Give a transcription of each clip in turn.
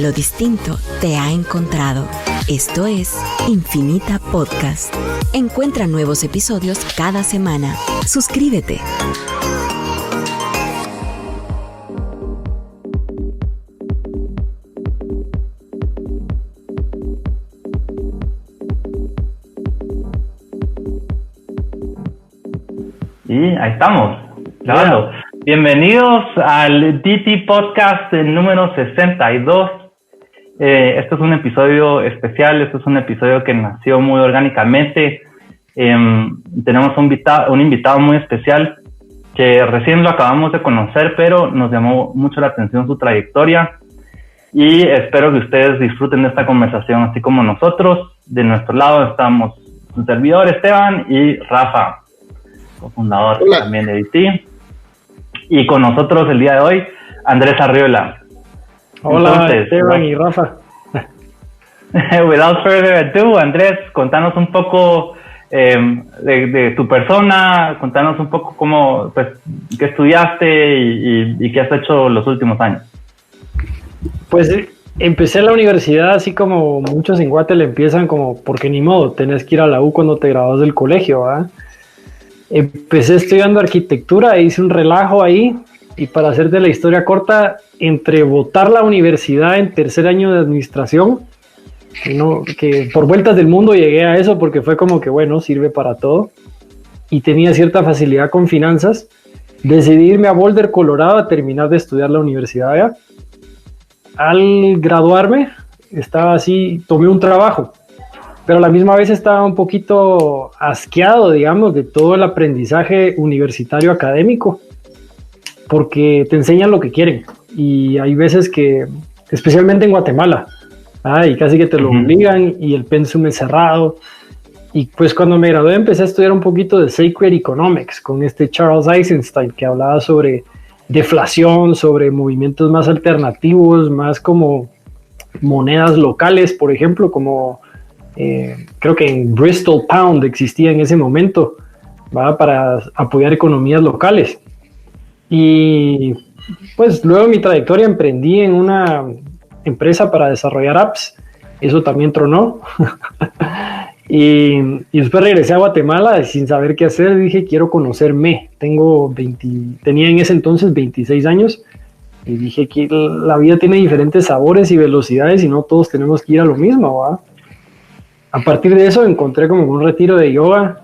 Lo distinto te ha encontrado. Esto es Infinita Podcast. Encuentra nuevos episodios cada semana. Suscríbete. Y ahí estamos, grabando. Bienvenidos al DT Podcast número 62. Este es un episodio especial, este es un episodio que nació muy orgánicamente. Tenemos un invitado muy especial que recién lo acabamos de conocer, pero nos llamó mucho la atención su trayectoria. Y espero que ustedes disfruten de esta conversación, así como nosotros. De nuestro lado estamos su servidor Esteban y Rafa, cofundador también de DT. Y con nosotros el día de hoy, Andrés Arriola. Hola, entonces, Esteban y Rafa. Without further ado, Andrés, contanos un poco de tu persona, contanos un poco cómo, pues, qué estudiaste y qué has hecho los últimos años. Pues empecé la universidad así como muchos en Guate le empiezan como, porque ni modo, tenés que ir a la U cuando te gradúas del colegio, ¿verdad? Empecé estudiando arquitectura, hice un relajo ahí, y para hacerte la historia corta, entre botar la universidad en tercer año de administración, que por vueltas del mundo llegué a eso porque fue como que bueno, sirve para todo, y tenía cierta facilidad con finanzas, decidí irme a Boulder, Colorado, a terminar de estudiar la universidad allá. Al graduarme, estaba así, tomé un trabajo, pero a la misma vez estaba un poquito asqueado, digamos, de todo el aprendizaje universitario académico, porque te enseñan lo que quieren, y hay veces que, especialmente en Guatemala, y casi que te lo obligan, y el pensum es cerrado, y pues cuando me gradué empecé a estudiar un poquito de Sacred Economics, con Charles Eisenstein, que hablaba sobre deflación, sobre movimientos más alternativos, más como monedas locales, por ejemplo, como creo que en Bristol Pound existía en ese momento, ¿va? Para apoyar economías locales. Y pues luego de mi trayectoria emprendí en una empresa para desarrollar apps, eso también tronó. y después regresé a Guatemala sin saber qué hacer, dije quiero conocerme, tenía en ese entonces 26 años, y dije que la vida tiene diferentes sabores y velocidades y no todos tenemos que ir a lo mismo, ¿va? A partir de eso encontré como un retiro de yoga,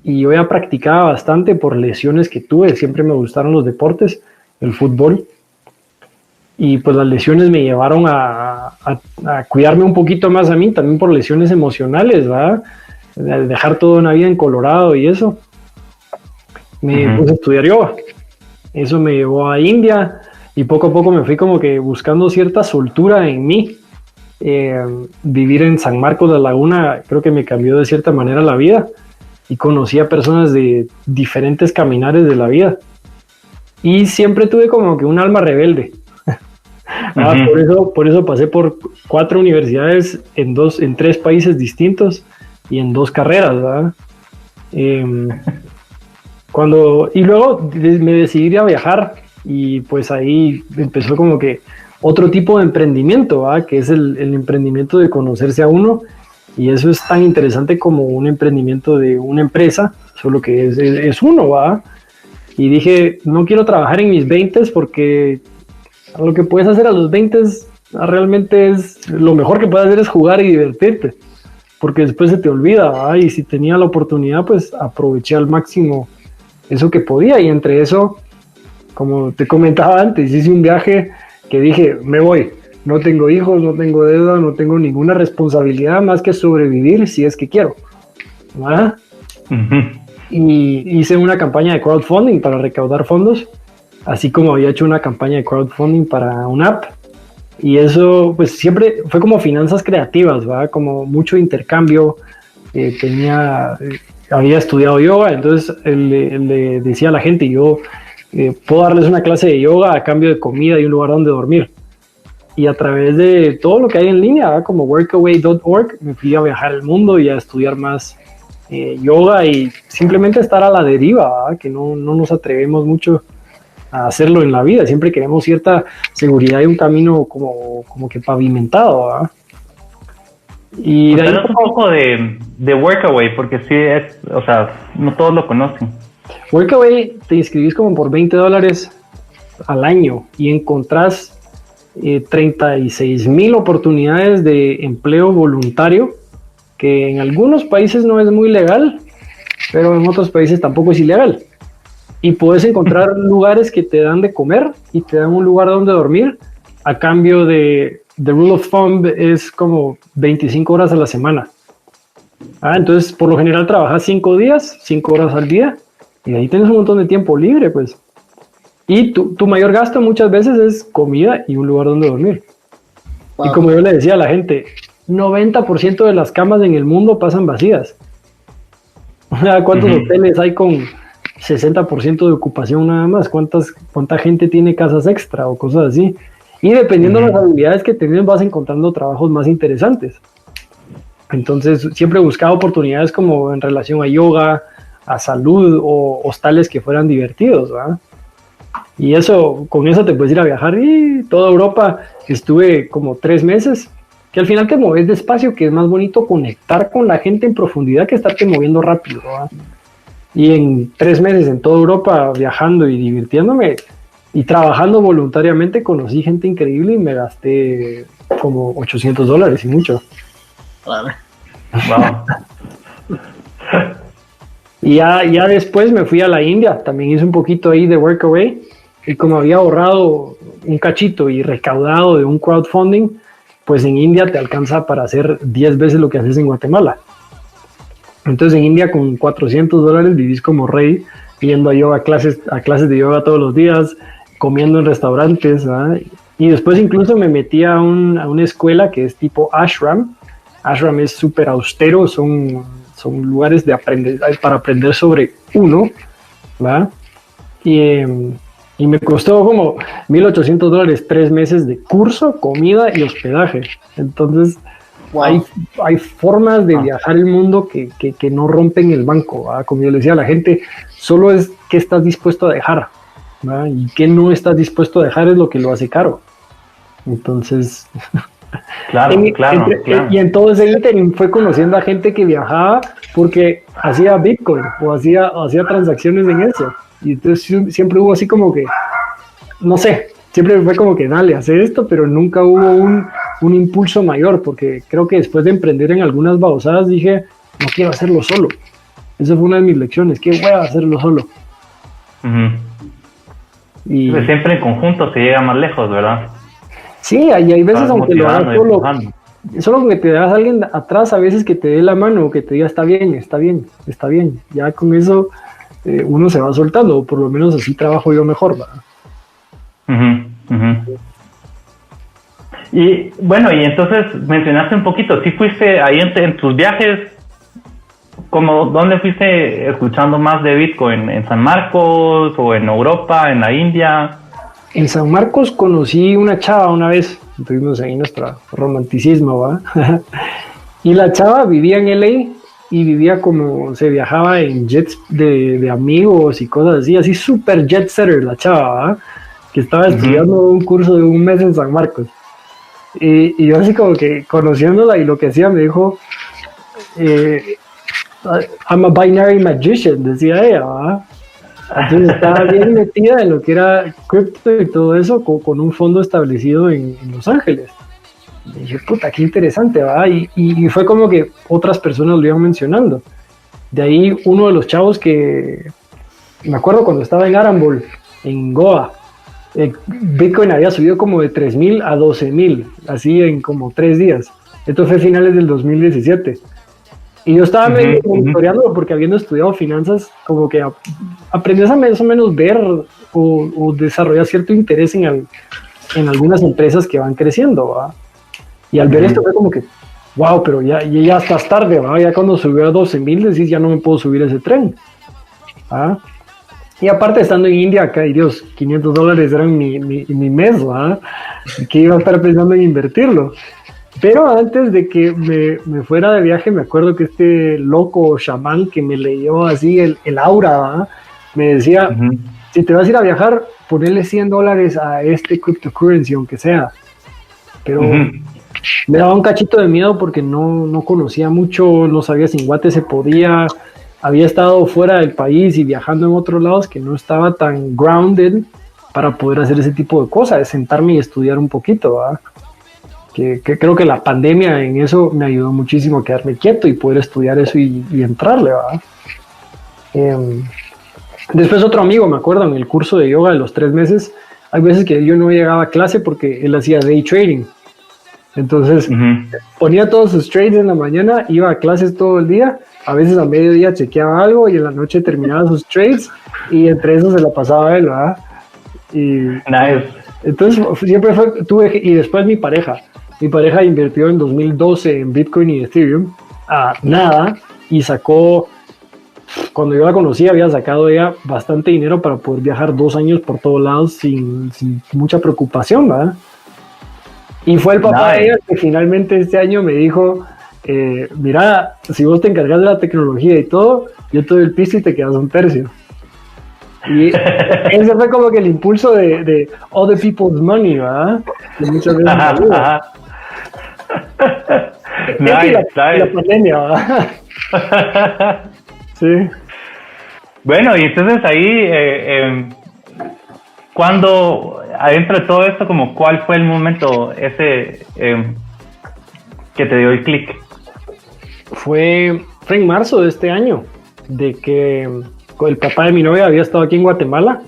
y yo ya practicaba bastante por lesiones que tuve, siempre me gustaron los deportes, el fútbol, y pues las lesiones me llevaron a cuidarme un poquito más a mí, también por lesiones emocionales, ¿verdad? Dejar toda una vida en Colorado y eso. Me puse a estudiar yoga, eso me llevó a India, y poco a poco me fui como que buscando cierta soltura en mí. Vivir en San Marcos de la Laguna creo que me cambió de cierta manera la vida, y conocí a personas de diferentes caminares de la vida, y siempre tuve como que un alma rebelde. Por eso pasé por 4 universidades en 3 países distintos y en 2 carreras, ¿verdad? Y luego me decidí a viajar, y pues ahí empezó como que otro tipo de emprendimiento, ¿verdad? Que es el emprendimiento de conocerse a uno, y eso es tan interesante como un emprendimiento de una empresa, solo que es uno, ¿verdad? Y dije, no quiero trabajar en mis 20s porque lo que puedes hacer a los 20s realmente es lo mejor que puedes hacer es jugar y divertirte, porque después se te olvida, ¿verdad? Y si tenía la oportunidad, pues aproveché al máximo eso que podía, y entre eso, como te comentaba antes, hice un viaje que dije, me voy, no tengo hijos, no tengo deuda, no tengo ninguna responsabilidad más que sobrevivir si es que quiero, ¿verdad? Y hice una campaña de crowdfunding para recaudar fondos, así como había hecho una campaña de crowdfunding para una app, y eso pues siempre fue como finanzas creativas, ¿verdad? Como mucho intercambio. Había estudiado yoga, entonces le decía a la gente, yo puedo darles una clase de yoga a cambio de comida y un lugar donde dormir, y a través de todo lo que hay en línea, ¿verdad? Como workaway.org, me fui a viajar el mundo y a estudiar más yoga, y simplemente estar a la deriva, ¿verdad? Que no nos atrevemos mucho a hacerlo en la vida, siempre queremos cierta seguridad y un camino como que pavimentado, ¿verdad? Y de ahí un poco de Workaway, porque sí es, o sea, no todos lo conocen. Workaway te inscribís como por $20 al año y encontrás 36,000 oportunidades de empleo voluntario, que en algunos países no es muy legal, pero en otros países tampoco es ilegal. Y puedes encontrar lugares que te dan de comer y te dan un lugar donde dormir a cambio de, the rule of thumb es como 25 horas a la semana. Entonces, por lo general trabajas 5 días, 5 horas al día, y ahí tienes un montón de tiempo libre, pues. Y tu mayor gasto muchas veces es comida y un lugar donde dormir. Wow. Y como yo le decía a la gente, 90% de las camas en el mundo pasan vacías. ¿Cuántos hoteles hay con 60% de ocupación nada más? ¿Cuánta gente tiene casas extra o cosas así? Y dependiendo de las habilidades que tenés, vas encontrando trabajos más interesantes. Entonces, siempre he buscado oportunidades como en relación a yoga, a salud o hostales que fueran divertidos, ¿verdad? Y con eso te puedes ir a viajar. Y toda Europa estuve como 3 meses, que al final te mueves despacio, que es más bonito conectar con la gente en profundidad que estarte moviendo rápido, ¿verdad? Y en 3 meses en toda Europa viajando y divirtiéndome y trabajando voluntariamente conocí gente increíble y me gasté como $800 y mucho. Vale. Wow. Y ya después me fui a la India, también hice un poquito ahí de Workaway, y como había ahorrado un cachito y recaudado de un crowdfunding, pues en India te alcanza para hacer 10 veces lo que haces en Guatemala. Entonces en India con $400 vivís como rey, yendo a clases de yoga todos los días, comiendo en restaurantes, ¿verdad? Y después incluso me metí a una escuela que es tipo ashram. Ashram es súper austero, son lugares para aprender sobre uno, ¿verdad? Y me costó como $1,800 3 meses de curso, comida y hospedaje. Entonces, wow. hay formas de viajar el mundo que no rompen el banco, ¿verdad? Como yo le decía a la gente, solo es qué estás dispuesto a dejar, ¿verdad? Y qué no estás dispuesto a dejar es lo que lo hace caro. Entonces... Claro. Y en todo ese interim fue conociendo a gente que viajaba porque hacía Bitcoin o hacía transacciones en eso. Y entonces siempre hubo así como que, no sé, siempre fue como que dale, hacer esto, pero nunca hubo un impulso mayor, porque creo que después de emprender en algunas babosadas dije, no quiero hacerlo solo. Esa fue una de mis lecciones, que voy a hacerlo solo. Y pues siempre en conjunto se llega más lejos, ¿verdad? Sí, hay veces aunque lo hagas solo que te das a alguien atrás, a veces que te dé la mano o que te diga está bien. Ya con eso uno se va soltando, o por lo menos así trabajo yo mejor, ¿verdad? Y bueno, y entonces mencionaste un poquito, ¿sí fuiste ahí en tus viajes? ¿Dónde fuiste escuchando más de Bitcoin? ¿En San Marcos o en Europa, en la India? En San Marcos conocí una chava una vez, tuvimos ahí nuestro romanticismo, ¿va? Y la chava vivía en LA y vivía como, se viajaba en jets de amigos y cosas así super jet setter la chava, ¿va? Que estaba estudiando un curso de 1 mes en San Marcos. Y yo así como que conociéndola y lo que hacía me dijo, I'm a binary magician, decía ella, ¿va? Entonces estaba bien metida en lo que era cripto y todo eso con un fondo establecido en Los Ángeles. Y dije, puta, qué interesante, ¿va? Y fue como que otras personas lo iban mencionando. De ahí uno de los chavos que, me acuerdo cuando estaba en Arambol, en Goa, Bitcoin había subido como de 3,000 a 12,000, así en como 3 días. Esto fue finales del 2017. Y yo estaba medio monitoreando porque habiendo estudiado finanzas, como que aprendías a más o menos ver o desarrollar cierto interés en algunas empresas que van creciendo, ¿va? Y al ver esto fue como que, wow, pero ya estás tarde, ¿va? Ya cuando subió a 12,000 decís, ya no me puedo subir a ese tren, ¿va? Y aparte estando en India, acá, y Dios, $500 eran mi mes, ¿va? Que iba a estar pensando en invertirlo. Pero antes de que me fuera de viaje, me acuerdo que este loco chamán que me leyó así el aura, ¿verdad? Me decía, si te vas a ir a viajar, ponerle $100 a este cryptocurrency, aunque sea. Pero me daba un cachito de miedo porque no conocía mucho, no sabía si en Guate se podía, había estado fuera del país y viajando en otros lados que no estaba tan grounded para poder hacer ese tipo de cosas, de sentarme y estudiar un poquito, ¿verdad? Que creo que la pandemia en eso me ayudó muchísimo a quedarme quieto y poder estudiar eso y entrarle, ¿verdad? Después otro amigo, me acuerdo, en el curso de yoga de los 3 meses, hay veces que yo no llegaba a clase porque él hacía day trading. Entonces, ponía todos sus trades en la mañana, iba a clases todo el día, a veces a mediodía chequeaba algo y en la noche terminaba sus trades y entre eso se la pasaba a él, ¿verdad? Y Nice. entonces siempre tuve, y después mi pareja invirtió en 2012 en Bitcoin y Ethereum a nada y sacó, cuando yo la conocí había sacado ella bastante dinero para poder viajar 2 años por todos lados sin mucha preocupación, ¿verdad? Y fue el papá de ella que finalmente este año me dijo, mira, si vos te encargas de la tecnología y todo, yo te doy el piso y te quedas un tercio. Y ese fue como que el impulso de other people's money, ¿verdad? Que muchas veces me ayuda. La pandemia, ¿verdad? Sí. Bueno, y entonces ahí, cuando adentro de todo esto, como ¿cuál fue el momento ese que te dio el clic? Fue en marzo de este año, de que el papá de mi novia había estado aquí en Guatemala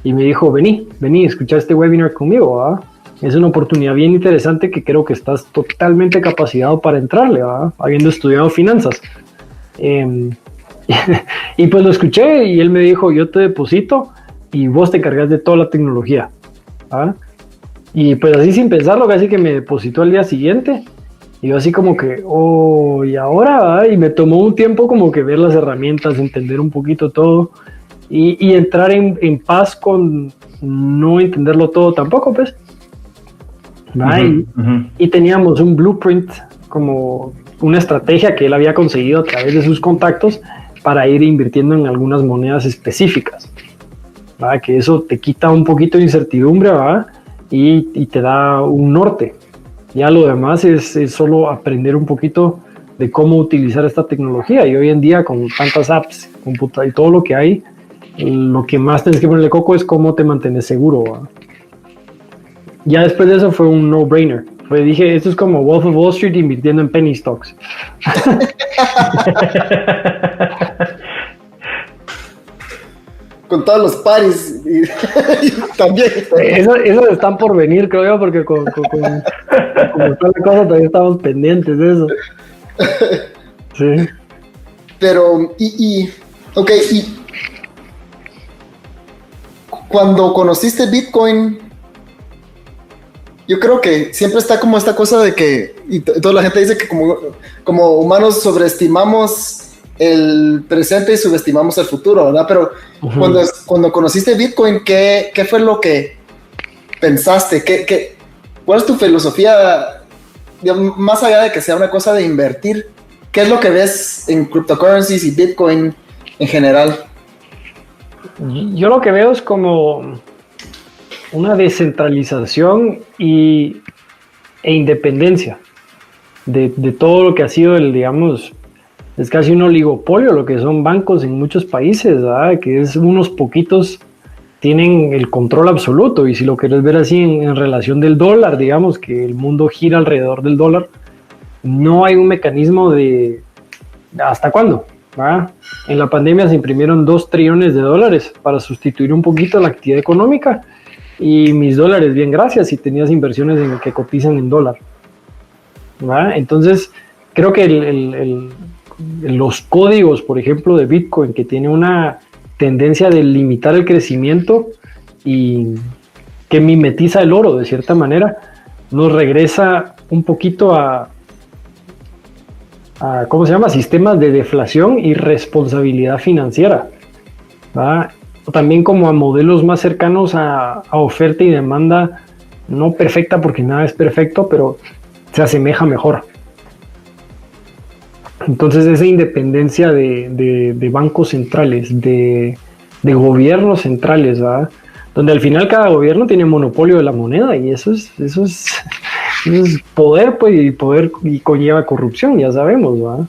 y me dijo, vení, escucha este webinar conmigo, ¿verdad? Es una oportunidad bien interesante que creo que estás totalmente capacitado para entrarle, ¿verdad? Habiendo estudiado finanzas. Y pues lo escuché y él me dijo, yo te deposito y vos te encargas de toda la tecnología, ¿ah? Y pues así sin pensarlo, casi que me depositó al día siguiente y yo así como que, oh, y ahora, ¿verdad? Y me tomó un tiempo como que ver las herramientas, entender un poquito todo y entrar en paz con no entenderlo todo tampoco, pues. Y teníamos un blueprint, como una estrategia que él había conseguido a través de sus contactos para ir invirtiendo en algunas monedas específicas, ¿verdad? Que eso te quita un poquito de incertidumbre, ¿verdad? Y te da un norte. Ya lo demás es solo aprender un poquito de cómo utilizar esta tecnología. Y hoy en día con tantas apps, computadora y todo lo que hay, lo que más tienes que ponerle coco es cómo te mantienes seguro, ¿verdad? Ya después de eso fue un no-brainer. Dije, esto es como Wolf of Wall Street invirtiendo en penny stocks. Con todos los paris y también. Eso están por venir, creo yo, porque como toda la cosa todavía estamos pendientes de eso. Sí. Pero, ok, y cuando conociste Bitcoin, yo creo que siempre está como esta cosa de que, y toda la gente dice que como humanos sobreestimamos el presente y subestimamos el futuro, ¿verdad? Pero cuando conociste Bitcoin, ¿qué fue lo que pensaste? ¿Cuál es tu filosofía, digamos, más allá de que sea una cosa de invertir? ¿Qué es lo que ves en cryptocurrencies y Bitcoin en general? Yo lo que veo es como una descentralización e independencia de todo lo que ha sido digamos, es casi un oligopolio lo que son bancos en muchos países, ¿verdad? Que es unos poquitos tienen el control absoluto, y si lo quieres ver así en relación del dólar, digamos que el mundo gira alrededor del dólar, no hay un mecanismo de ¿hasta cuándo? ¿Verdad? En la pandemia se imprimieron $2 trillones para sustituir un poquito la actividad económica, y mis dólares, bien, gracias, si tenías inversiones en que cotizan en dólar, ¿verdad? Entonces creo que los códigos, por ejemplo, de Bitcoin, que tiene una tendencia de limitar el crecimiento y que mimetiza el oro de cierta manera, nos regresa un poquito a ¿cómo se llama? Sistemas de deflación y responsabilidad financiera, ¿verdad? También como a modelos más cercanos a oferta y demanda, no perfecta porque nada es perfecto, pero se asemeja mejor. Entonces esa independencia de bancos centrales, de de gobiernos centrales, ¿verdad? Donde al final cada gobierno tiene monopolio de la moneda y eso es poder, pues, y conlleva corrupción, ya sabemos, ¿verdad?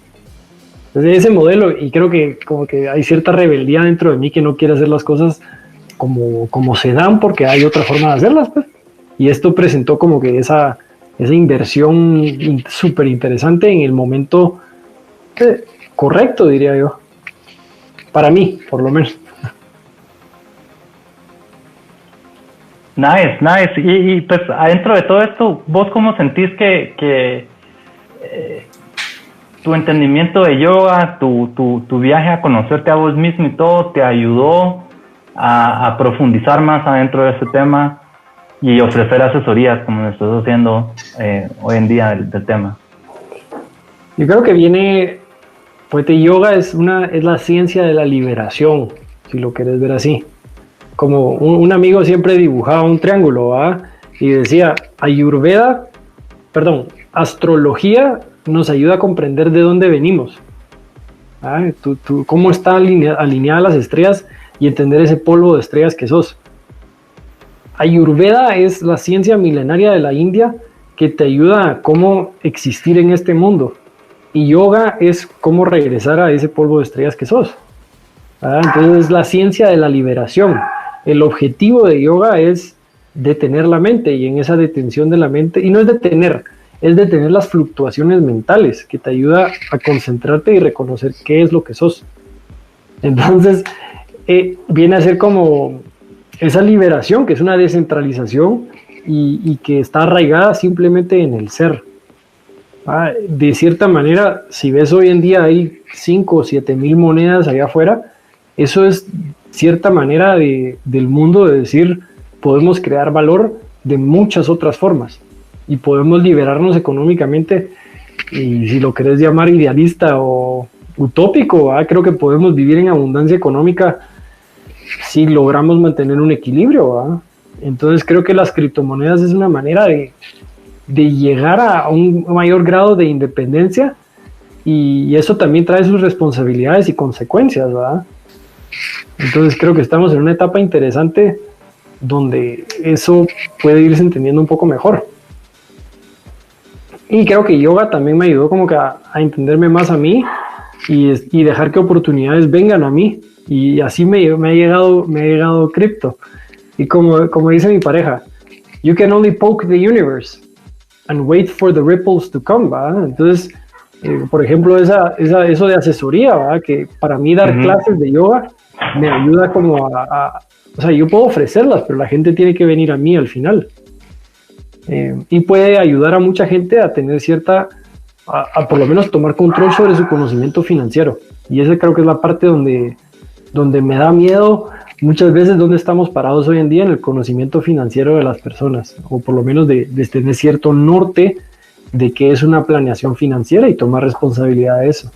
Entonces ese modelo, y creo que como que hay cierta rebeldía dentro de mí que no quiere hacer las cosas como se dan porque hay otra forma de hacerlas, pues. Y esto presentó como que esa inversión súper interesante en el momento correcto, diría yo. Para mí, por lo menos. Nice. Y pues adentro de todo esto, ¿vos cómo sentís que tu entendimiento de yoga, tu viaje a conocerte a vos mismo y todo, te ayudó a profundizar más adentro de ese tema y ofrecer asesorías como lo estás haciendo hoy en día del tema? Yo creo que viene, pues yoga es la ciencia de la liberación, si lo querés ver así. Como un amigo siempre dibujaba un triángulo, ¿va? Y decía, astrología nos ayuda a comprender de dónde venimos. Cómo están alineadas las estrellas y entender ese polvo de estrellas que sos. Ayurveda es la ciencia milenaria de la India que te ayuda a cómo existir en este mundo. Y yoga es cómo regresar a ese polvo de estrellas que sos. Entonces es la ciencia de la liberación. El objetivo de yoga es detener la mente, y en esa detención de la mente, y no es detener las fluctuaciones mentales, que te ayuda a concentrarte y reconocer qué es lo que sos. Entonces viene a ser como esa liberación, que es una descentralización y que está arraigada simplemente en el ser. De cierta manera, si ves hoy en día hay 5 o 7 mil monedas allá afuera, eso es cierta manera del mundo de decir, podemos crear valor de muchas otras formas y podemos liberarnos económicamente, y si lo querés llamar idealista o utópico, creo que podemos vivir en abundancia económica si logramos mantener un equilibrio. Entonces creo que las criptomonedas es una manera de llegar a un mayor grado de independencia, y eso también trae sus responsabilidades y consecuencias, ¿verdad? Entonces creo que estamos en una etapa interesante donde eso puede irse entendiendo un poco mejor. Y creo que yoga también me ayudó como que a entenderme más a mí y dejar que oportunidades vengan a mí. Y así me ha llegado cripto. Y como dice mi pareja, you can only poke the universe and wait for the ripples to come, ¿verdad? Entonces, por ejemplo, eso de asesoría, ¿verdad? Que para mí dar clases de yoga me ayuda como o sea, yo puedo ofrecerlas, pero la gente tiene que venir a mí al final. Y puede ayudar a mucha gente a tener a por lo menos tomar control sobre su conocimiento financiero. Y esa creo que es la parte donde me da miedo muchas veces, donde estamos parados hoy en día en el conocimiento financiero de las personas, o por lo menos de tener cierto norte de qué es una planeación financiera y tomar responsabilidad de eso.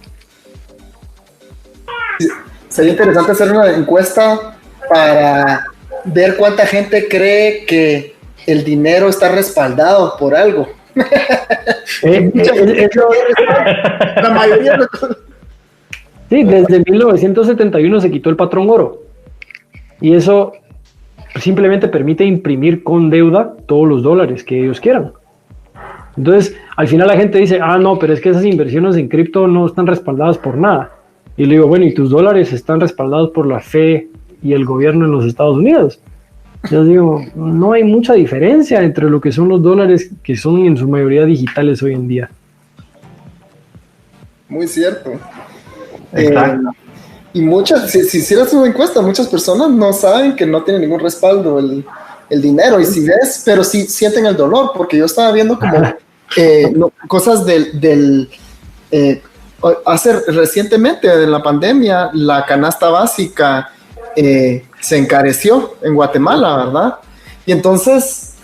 Sería interesante hacer una encuesta para ver cuánta gente cree que el dinero está respaldado por algo. La mayoría de cosas. Sí, desde 1971 se quitó el patrón oro, y eso simplemente permite imprimir con deuda todos los dólares que ellos quieran. Entonces, al final la gente dice, no, pero es que esas inversiones en cripto no están respaldadas por nada. Y le digo, bueno, ¿y tus dólares están respaldados por la fe y el gobierno en los Estados Unidos? Yo digo, no hay mucha diferencia entre lo que son los dólares, que son en su mayoría digitales hoy en día. Muy cierto. Y si hicieras una encuesta, muchas personas no saben que no tiene ningún respaldo el dinero, y si ves, pero sí sienten el dolor, porque yo estaba viendo como cosas recientemente en la pandemia, la canasta básica se encareció en Guatemala, ¿verdad? Y entonces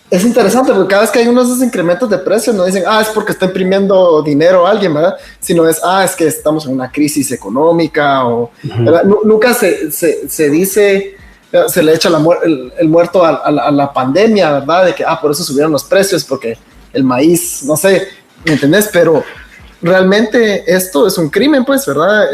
es interesante porque cada vez que hay unos de esos incrementos de precios no dicen, es porque está imprimiendo dinero alguien, ¿verdad? Sino es que estamos en una crisis económica, o nunca se dice, se le echa el muerto a la pandemia, ¿verdad? De que por eso subieron los precios, porque el maíz, no sé, ¿me entendés? Pero realmente esto es un crimen, pues, ¿verdad?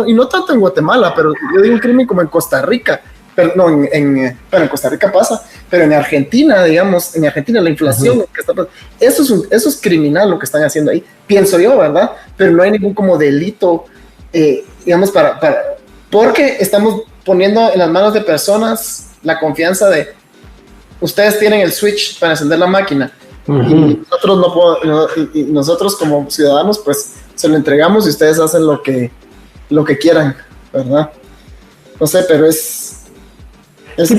Y no tanto en Guatemala, pero yo digo un crimen como en Costa Rica. Pero no, bueno, en Costa Rica pasa, pero en Argentina, digamos, en Argentina la inflación que está pasando, eso es criminal lo que están haciendo ahí, pienso yo, ¿verdad? Pero no hay ningún como delito, digamos, porque estamos poniendo en las manos de personas la confianza de ustedes tienen el switch para encender la máquina y nosotros como ciudadanos pues se lo entregamos y ustedes hacen lo que quieran, ¿verdad? No sé, pero sí,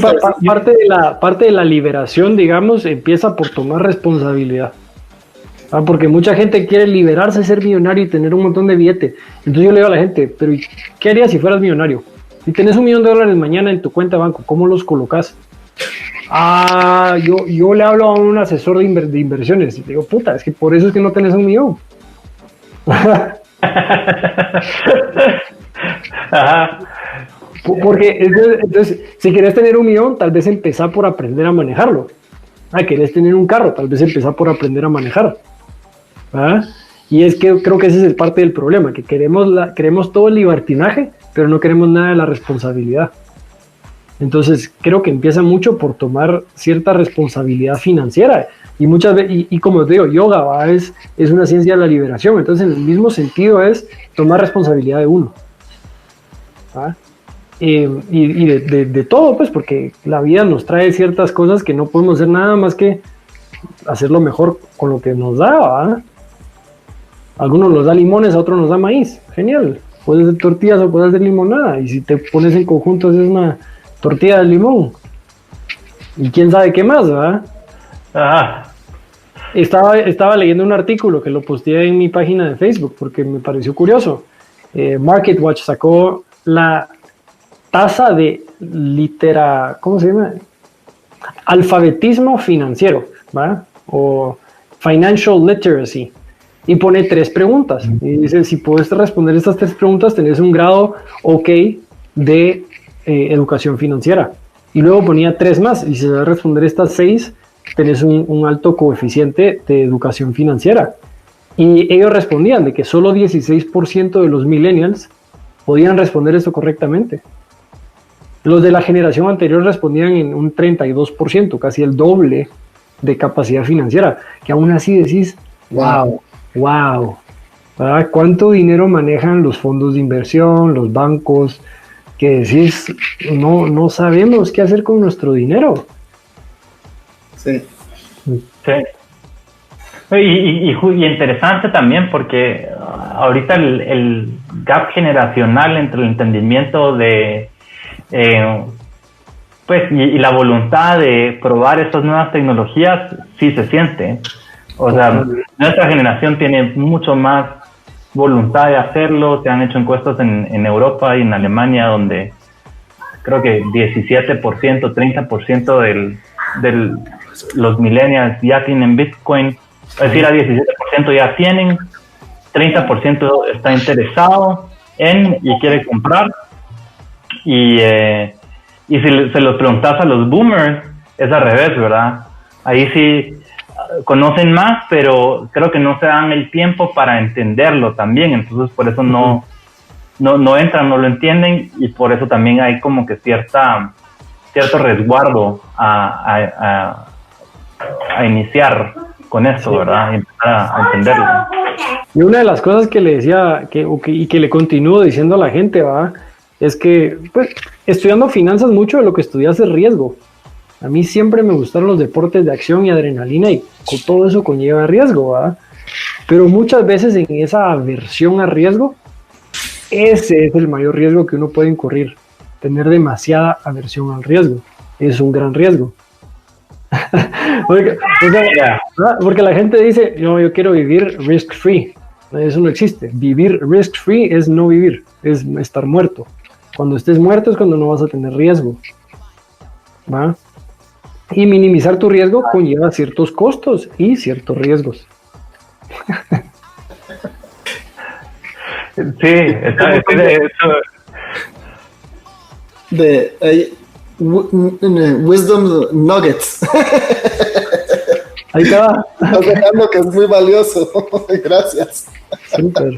parte de la liberación, digamos, empieza por tomar responsabilidad. Porque mucha gente quiere liberarse, ser millonario y tener un montón de billete. Entonces yo le digo a la gente, pero ¿qué harías si fueras millonario? Si tenés $1 millón mañana en tu cuenta de banco, ¿cómo los colocas? Yo le hablo a un asesor de inversiones y digo, puta, es que por eso es que no tenés $1 millón. Porque entonces, si querés tener $1 millón, tal vez empezar por aprender a manejarlo. Querés tener un carro, tal vez empezar por aprender a manejar. Y es que creo que ese es el parte del problema, que queremos todo el libertinaje, pero no queremos nada de la responsabilidad. Entonces creo que empieza mucho por tomar cierta responsabilidad financiera. Y muchas veces, y como te digo, yoga es una ciencia de la liberación. Entonces en el mismo sentido es tomar responsabilidad de uno. Y de todo, pues, porque la vida nos trae ciertas cosas que no podemos hacer nada más que hacerlo mejor con lo que nos da, ¿verdad? A algunos nos da limones, a otros nos da maíz. Genial. Puedes hacer tortillas o puedes hacer limonada. Y si te pones en conjunto, es una tortilla de limón. Y quién sabe qué más, ¿verdad? Estaba leyendo un artículo que lo posteé en mi página de Facebook porque me pareció curioso. MarketWatch sacó la tasa de ¿cómo se llama? Alfabetismo financiero, ¿va? O Financial Literacy. Y pone 3 preguntas. Y dice, si puedes responder estas 3 preguntas, tenés un grado OK de educación financiera. Y luego ponía 3 más. Y si vas a responder estas 6, tenés un alto coeficiente de educación financiera. Y ellos respondían de que solo 16% de los millennials podían responder esto correctamente. Los de la generación anterior respondían en un 32%, casi el doble de capacidad financiera, que aún así decís, wow, ¿verdad? ¿Cuánto dinero manejan los fondos de inversión, los bancos? Que decís, no sabemos qué hacer con nuestro dinero. Sí. Y interesante también porque ahorita el gap generacional entre el entendimiento de pues y la voluntad de probar estas nuevas tecnologías sí se siente. O sea, nuestra generación tiene mucho más voluntad de hacerlo. Se han hecho encuestas en Europa y en Alemania donde creo que 17%, 30% de los millennials ya tienen Bitcoin. Es decir, a 17% ya tienen, 30% está interesado en y quiere comprar. Y si se los preguntas a los boomers, es al revés, ¿verdad? Ahí sí conocen más, pero creo que no se dan el tiempo para entenderlo también. Entonces, por eso no entran, no lo entienden, y por eso también hay como que cierto resguardo a iniciar con esto, ¿verdad? Y empezar a entenderlo. Y una de las cosas que le decía y que le continúo diciendo a la gente, ¿va? Es que pues, estudiando finanzas, mucho de lo que estudias es riesgo. A mí siempre me gustaron los deportes de acción y adrenalina, y con todo eso conlleva riesgo, ¿va? Pero muchas veces en esa aversión a riesgo, ese es el mayor riesgo que uno puede incurrir. Tener demasiada aversión al riesgo es un gran riesgo. Porque la gente dice, no, yo quiero vivir risk free. Eso no existe. Vivir risk free es no vivir, es estar muerto. Cuando estés muerto es cuando no vas a tener riesgo, ¿va? Y minimizar tu riesgo conlleva ciertos costos y ciertos riesgos. Sí, está wisdom nuggets. Ahí te va. Estás dejando que es muy valioso. Gracias. Súper.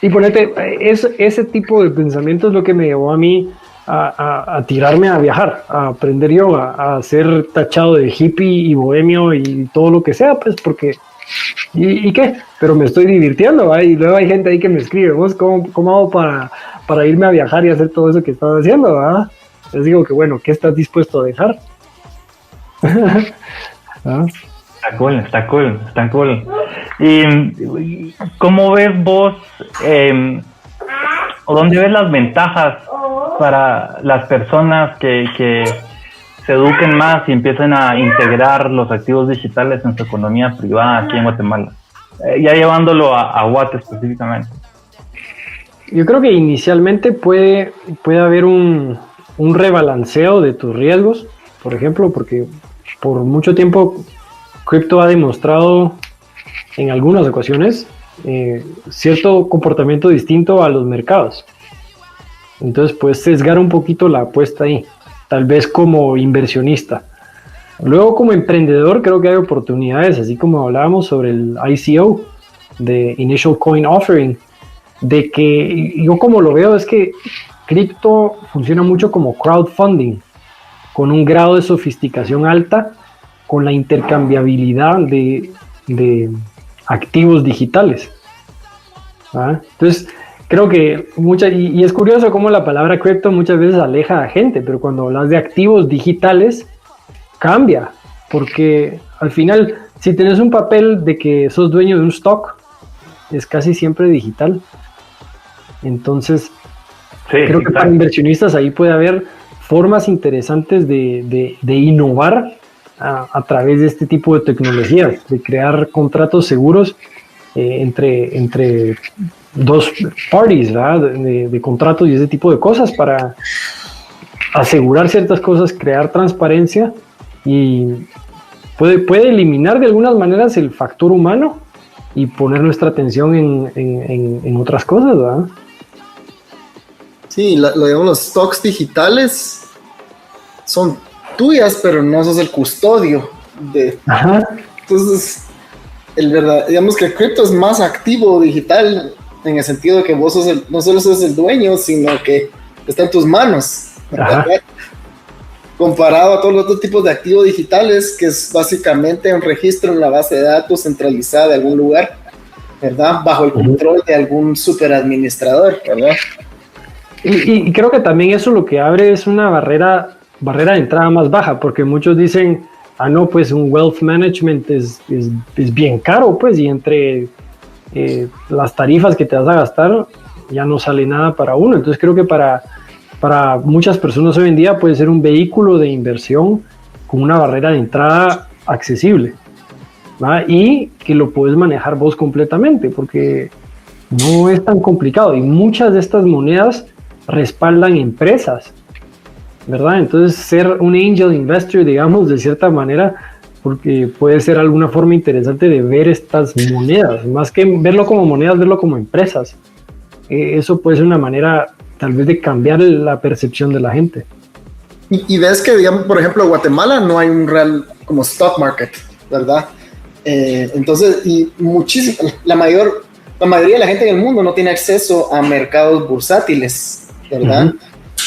Y ponete, ese tipo de pensamiento es lo que me llevó a mí a tirarme a viajar, a aprender yoga, a ser tachado de hippie y bohemio y todo lo que sea, pues porque, ¿y qué? Pero me estoy divirtiendo, ¿va? Y luego hay gente ahí que me escribe, ¿vos cómo hago para irme a viajar y hacer todo eso que estás haciendo, ¿va? Les digo que bueno, ¿qué estás dispuesto a dejar? ¿Ah? Está cool. ¿Y cómo ves vos, o dónde ves las ventajas para las personas que se eduquen más y empiecen a integrar los activos digitales en su economía privada aquí en Guatemala? Ya llevándolo a Guate específicamente. Yo creo que inicialmente puede haber un rebalanceo de tus riesgos, por ejemplo, porque por mucho tiempo cripto ha demostrado en algunas ocasiones cierto comportamiento distinto a los mercados. Entonces puedes sesgar un poquito la apuesta ahí, tal vez como inversionista. Luego como emprendedor creo que hay oportunidades, así como hablábamos sobre el ICO, de Initial Coin Offering, de que yo como lo veo es que cripto funciona mucho como crowdfunding, con un grado de sofisticación alta, con la intercambiabilidad de activos digitales. ¿Ah? Entonces, creo que y es curioso cómo la palabra cripto muchas veces aleja a gente, pero cuando hablas de activos digitales, cambia, porque al final, si tenés un papel de que sos dueño de un stock, es casi siempre digital. Entonces, creo que para inversionistas ahí puede haber formas interesantes de innovar a través de este tipo de tecnologías, de crear contratos seguros entre dos parties, ¿verdad? De contratos y ese tipo de cosas para asegurar ciertas cosas, crear transparencia y puede eliminar de algunas maneras el factor humano y poner nuestra atención en otras cosas, ¿verdad? Sí, digamos, los stocks digitales son tuyas, pero no sos el custodio de. Ajá. Entonces, digamos que el cripto es más activo digital en el sentido de que vos no solo sos el dueño, sino que está en tus manos. Comparado a todos los otros tipos de activos digitales, que es básicamente un registro en la base de datos centralizada de algún lugar, ¿verdad? Bajo el control de algún superadministrador, ¿verdad? Y creo que también eso lo que abre es una barrera de entrada más baja, porque muchos dicen, no, pues un wealth management es bien caro, pues, y entre las tarifas que te vas a gastar, ya no sale nada para uno. Entonces creo que para muchas personas hoy en día puede ser un vehículo de inversión con una barrera de entrada accesible, ¿verdad? Y que lo puedes manejar vos completamente, porque no es tan complicado, y muchas de estas monedas respaldan empresas, ¿verdad? Entonces ser un angel investor, digamos, de cierta manera, porque puede ser alguna forma interesante de ver estas monedas, más que verlo como monedas, verlo como empresas. Eso puede ser una manera tal vez de cambiar la percepción de la gente. Y ves que, digamos, por ejemplo, en Guatemala no hay un real como stock market, ¿verdad? Entonces, y la mayoría de la gente en el mundo no tiene acceso a mercados bursátiles, ¿verdad?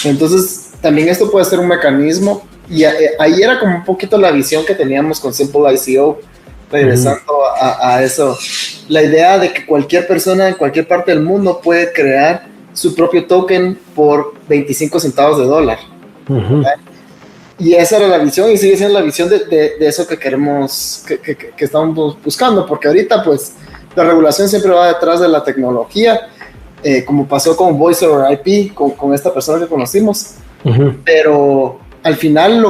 Entonces, también esto puede ser un mecanismo, y ahí era como un poquito la visión que teníamos con Simple ICO, regresando a eso, la idea de que cualquier persona en cualquier parte del mundo puede crear su propio token por 25 centavos de dólar. Y esa era la visión, y sigue siendo la visión de eso que queremos, que estamos buscando, porque ahorita pues la regulación siempre va detrás de la tecnología, como pasó con Voice over IP, con esta persona que conocimos, pero al final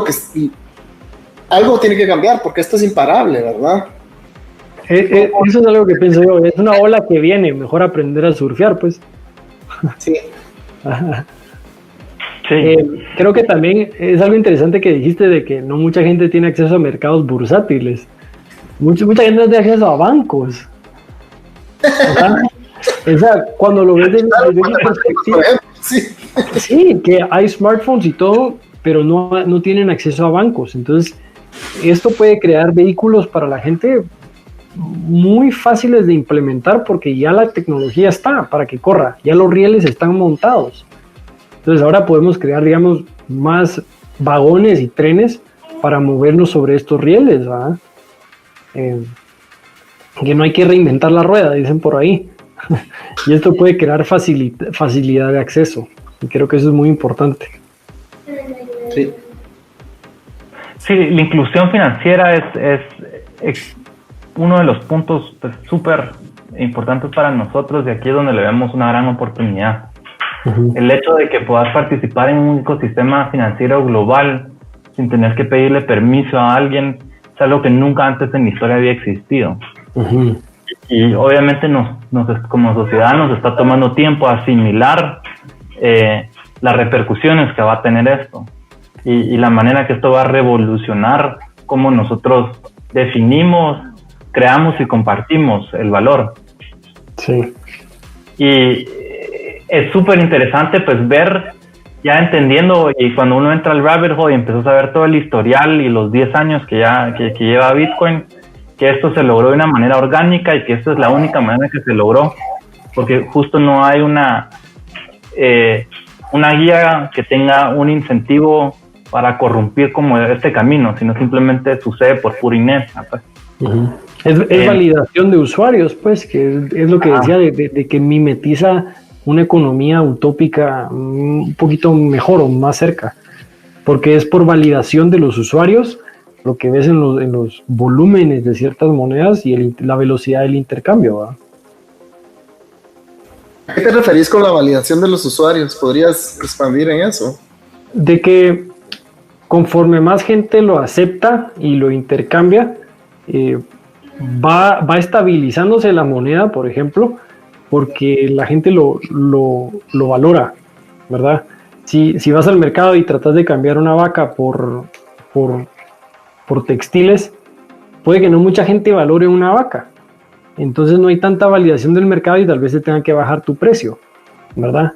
algo tiene que cambiar, porque esto es imparable, ¿verdad? Eso es algo que pienso yo, es una ola que viene, mejor aprender a surfear, pues. Sí. Creo que también es algo interesante que dijiste de que no mucha gente tiene acceso a mercados bursátiles. Mucha gente no tiene acceso a bancos. O sea, cuando lo ves desde una perspectiva, sí, que hay smartphones y todo, pero no tienen acceso a bancos. Entonces, esto puede crear vehículos para la gente muy fáciles de implementar porque ya la tecnología está para que corra, ya los rieles están montados. Entonces ahora podemos crear, digamos, más vagones y trenes para movernos sobre estos rieles, ¿verdad? Que no hay que reinventar la rueda, dicen por ahí. Y esto puede crear facilidad de acceso. Y creo que eso es muy importante. Sí. Sí, la inclusión financiera es uno de los puntos súper importantes para nosotros y aquí es donde le vemos una gran oportunidad. Uh-huh. El hecho de que puedas participar en un ecosistema financiero global sin tener que pedirle permiso a alguien es algo que nunca antes en la historia había existido. Uh-huh. Y obviamente como sociedad nos está tomando tiempo asimilar las repercusiones que va a tener esto y la manera que esto va a revolucionar cómo nosotros definimos, creamos y compartimos el valor. Sí. Y es súper interesante pues ver, ya entendiendo, y cuando uno entra al rabbit hole y empezó a saber todo el historial y los 10 años que lleva Bitcoin, que esto se logró de una manera orgánica y que esta es la única manera que se logró, porque justo no hay una guía que tenga un incentivo para corrompir como este camino, sino simplemente sucede por pura inercia. Pues. Uh-huh. Es validación de usuarios, pues, que es lo que decía de que mimetiza una economía utópica un poquito mejor o más cerca, porque es por validación de los usuarios lo que ves en los volúmenes de ciertas monedas y la velocidad del intercambio, ¿verdad? ¿A qué te referís con la validación de los usuarios? ¿Podrías expandir en eso? De que conforme más gente lo acepta y lo intercambia, va estabilizándose la moneda, por ejemplo, porque la gente lo valora, ¿verdad? Si vas al mercado y tratas de cambiar una vaca por textiles, puede que no mucha gente valore una vaca. Entonces no hay tanta validación del mercado y tal vez se tenga que bajar tu precio, ¿verdad?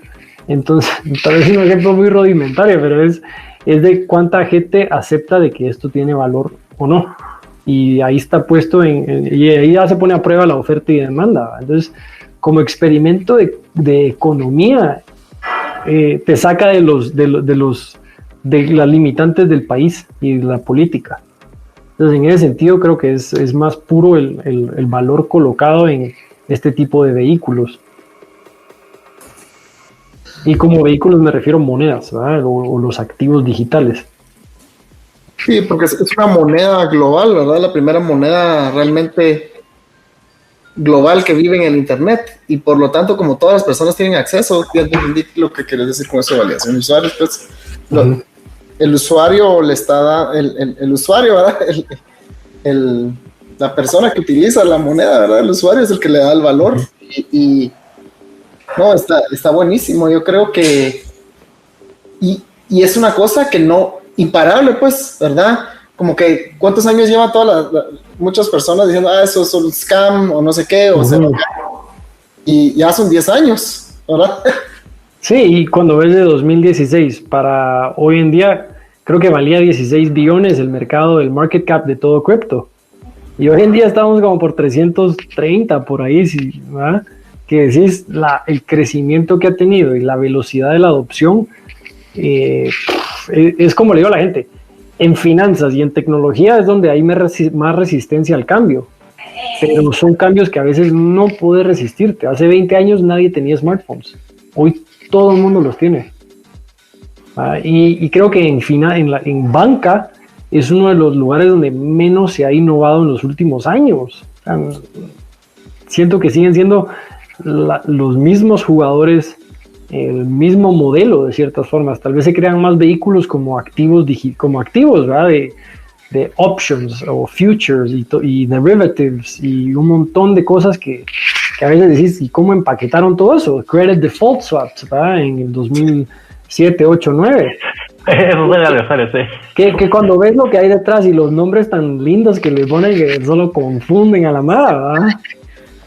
Entonces, tal vez es un ejemplo muy rudimentario, pero es de cuánta gente acepta de que esto tiene valor o no. Y ahí está puesto y ahí ya se pone a prueba la oferta y demanda. Entonces, como experimento de economía, te saca de las limitantes del país y de la política. Entonces, en ese sentido, creo que es más puro el valor colocado en este tipo de vehículos. Y como vehículos me refiero a monedas, ¿verdad? O los activos digitales. Sí, porque es una moneda global, ¿verdad? La primera moneda realmente global que vive en el Internet. Y por lo tanto, como todas las personas tienen acceso, ya entendí lo que quieres decir con eso de validación de usuarios, pues... Uh-huh. El usuario le está dando, el usuario, ¿verdad? La persona que utiliza la moneda, ¿verdad? El usuario es el que le da el valor. Y no, está buenísimo. Yo creo que y es una cosa que no, imparable, pues, ¿verdad? Como que, ¿cuántos años llevan muchas personas diciendo, eso es un scam o no sé qué? O sea, y ya son 10 años, ¿verdad? Sí, y cuando ves de 2016 para hoy en día, creo que valía 16 billones el mercado, el market cap de todo cripto. Y hoy en día estamos como por 330 por ahí, ¿sí? ¿Verdad? Que decís el crecimiento que ha tenido y la velocidad de la adopción, es como le digo a la gente, en finanzas y en tecnología es donde hay más resistencia al cambio. Pero son cambios que a veces no puedes resistirte. Hace 20 años nadie tenía smartphones. Hoy todo el mundo los tiene. Y creo que en banca es uno de los lugares donde menos se ha innovado en los últimos años. Siento que siguen siendo los mismos jugadores, el mismo modelo de ciertas formas. Tal vez se crean más vehículos como activos, ¿verdad? De options o futures y derivatives y un montón de cosas que a veces decís, ¿y cómo empaquetaron todo eso? Credit default swaps, ¿verdad? En el 2007, 8, 9. Eso es necesario, sí. Que cuando ves lo que hay detrás y los nombres tan lindos que les ponen que solo confunden a la madre, ¿verdad?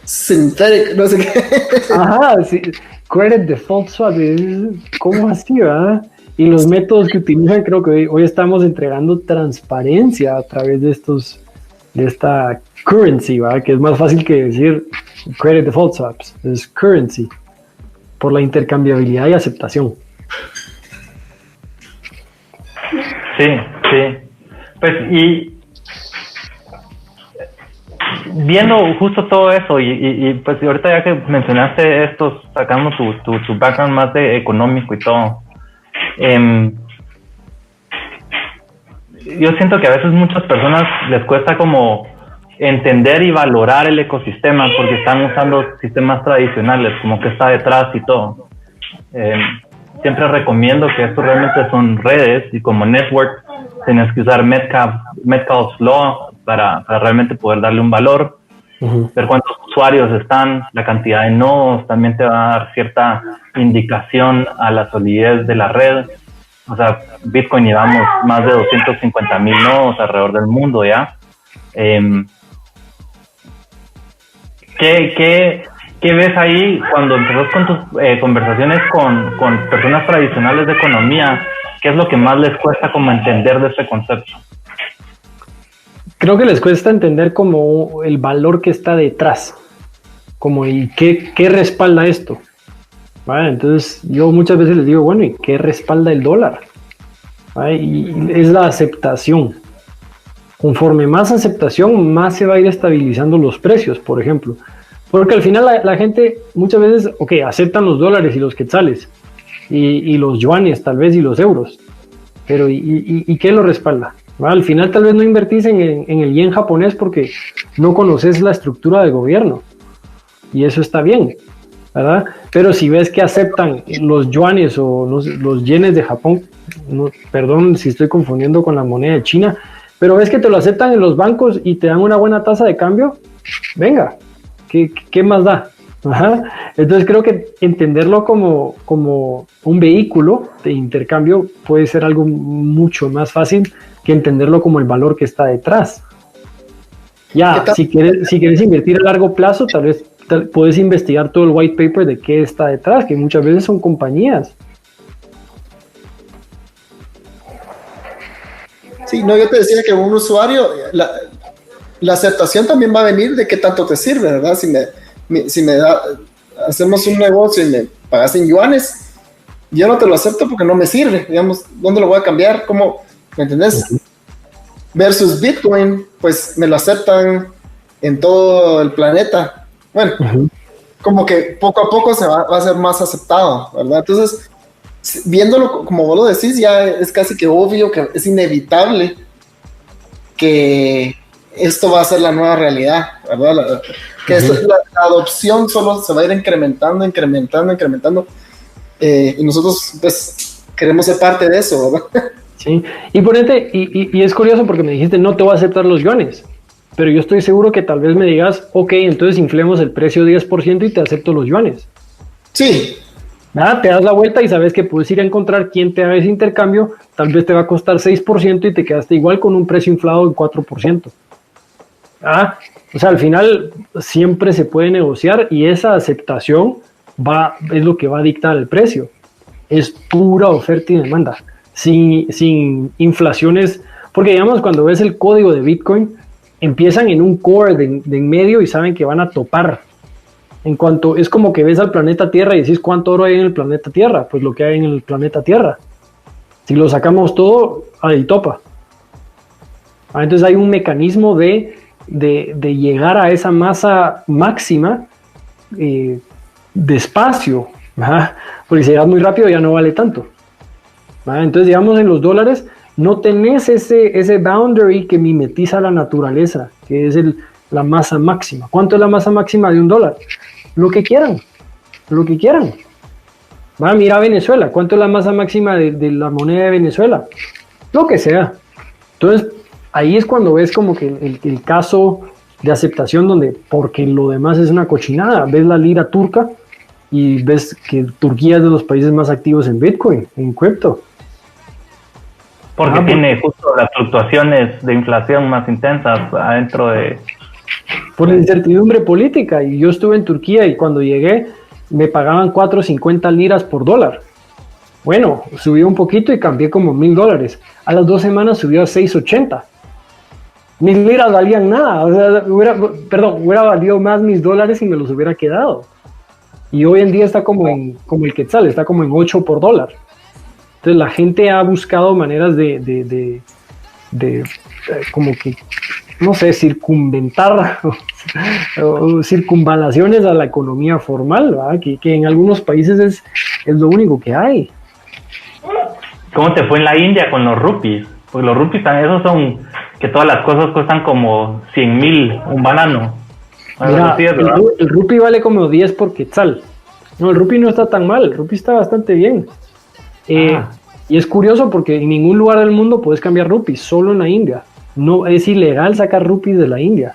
Synthetic, no sé qué. Ajá, sí. Credit default swap, ¿cómo así, verdad? y los métodos que utilizan, creo que hoy estamos entregando transparencia a través de esta currency, ¿verdad? Que es más fácil que decir credit default swaps, es currency, por la intercambiabilidad y aceptación. Sí. Pues y viendo justo todo eso y pues ahorita ya que mencionaste esto, sacando tu background más de económico y todo, yo siento que a veces muchas personas les cuesta como entender y valorar el ecosistema porque están usando sistemas tradicionales, como que está detrás y todo. Siempre recomiendo que esto realmente son redes y como network tienes que usar Metcalfe's Law para realmente poder darle un valor, ver cuántos usuarios están, la cantidad de nodos, también te va a dar cierta indicación a la solidez de la red. O sea, Bitcoin llevamos más de 250,000 nodos alrededor del mundo ya. ¿Qué ves ahí cuando empezás con tus conversaciones con personas tradicionales de economía? ¿Qué es lo que más les cuesta como entender de este concepto? Creo que les cuesta entender como el valor que está detrás, como y qué respalda esto. ¿Vale? Entonces yo muchas veces les digo, bueno, ¿y qué respalda el dólar? ¿Vale? Y es la aceptación. Conforme más aceptación, más se va a ir estabilizando los precios, por ejemplo. Porque al final la gente muchas veces, aceptan los dólares y los quetzales, y los yuanes tal vez y los euros, pero ¿y qué lo respalda? ¿Vale? Al final tal vez no invertís en el yen japonés porque no conoces la estructura de gobierno, y eso está bien, ¿verdad? Pero si ves que aceptan los yuanes o los yenes de Japón, perdón si estoy confundiendo con la moneda de China, pero ves que te lo aceptan en los bancos y te dan una buena tasa de cambio, venga, ¿qué más da? Ajá. Entonces creo que entenderlo como un vehículo de intercambio puede ser algo mucho más fácil que entenderlo como el valor que está detrás. Ya, si quieres invertir a largo plazo, tal vez puedes investigar todo el white paper de qué está detrás, que muchas veces son compañías. Sí, no, yo te decía que un usuario, la aceptación también va a venir de qué tanto te sirve, ¿verdad? Hacemos un negocio y me pagas en yuanes, yo no te lo acepto porque no me sirve, digamos, ¿dónde lo voy a cambiar? ¿Cómo? ¿Me entendés? Versus Bitcoin, pues me lo aceptan en todo el planeta. Bueno, como que poco a poco va a ser más aceptado, ¿verdad? Entonces, viéndolo como vos lo decís, ya es casi que obvio, que es inevitable que esto va a ser la nueva realidad, ¿verdad? La adopción solo se va a ir incrementando, y nosotros pues queremos ser parte de eso, ¿verdad? Sí, y ponete, y es curioso porque me dijiste no te voy a aceptar los yuanes, pero yo estoy seguro que tal vez me digas, entonces inflemos el precio 10% y te acepto los yuanes. Sí. Nada, te das la vuelta y sabes que puedes ir a encontrar quién te haga ese intercambio, tal vez te va a costar 6% y te quedaste igual con un precio inflado de 4%. O sea, al final siempre se puede negociar y esa aceptación es lo que va a dictar el precio. Es pura oferta y demanda, sin inflaciones, porque digamos cuando ves el código de Bitcoin, empiezan en un core de en medio y saben que van a topar. Es como que ves al planeta Tierra y decís cuánto oro hay en el planeta Tierra, pues lo que hay en el planeta Tierra. Si lo sacamos todo, ahí topa. Entonces hay un mecanismo de llegar a esa masa máxima despacio, porque si llegas muy rápido ya no vale tanto. Entonces, digamos, en los dólares no tenés ese boundary que mimetiza la naturaleza, que es la masa máxima. ¿Cuánto es la masa máxima de un dólar? Lo que quieran. Mira Venezuela, ¿cuánto es la masa máxima de la moneda de Venezuela? Lo que sea. Entonces, ahí es cuando ves como que el caso de aceptación donde, porque lo demás es una cochinada, ves la lira turca y ves que Turquía es de los países más activos en Bitcoin, en cripto. Porque tiene justo las fluctuaciones de inflación más intensas adentro de... Por la incertidumbre política, y yo estuve en Turquía y cuando llegué me pagaban 4.50 liras por dólar. Bueno, subió un poquito y cambié como $1,000. A las 2 semanas subió a 680. Mis liras valían nada. O sea, hubiera valido más mis dólares si me los hubiera quedado. Y hoy en día está como el quetzal, está como en 8 por dólar. Entonces la gente ha buscado maneras de como que, no sé, circunventar o circunvalaciones a la economía formal, ¿verdad? Que en algunos países es lo único que hay. ¿Cómo te fue en la India con los rupees? Porque los rupees también, esos son que todas las cosas cuestan como 100,000 un banano. Mira, el rupee vale como 10 por quetzal. No, el rupee no está tan mal, el rupee está bastante bien. Y es curioso porque en ningún lugar del mundo puedes cambiar rupees, solo en la India. No, es ilegal sacar rupees de la India.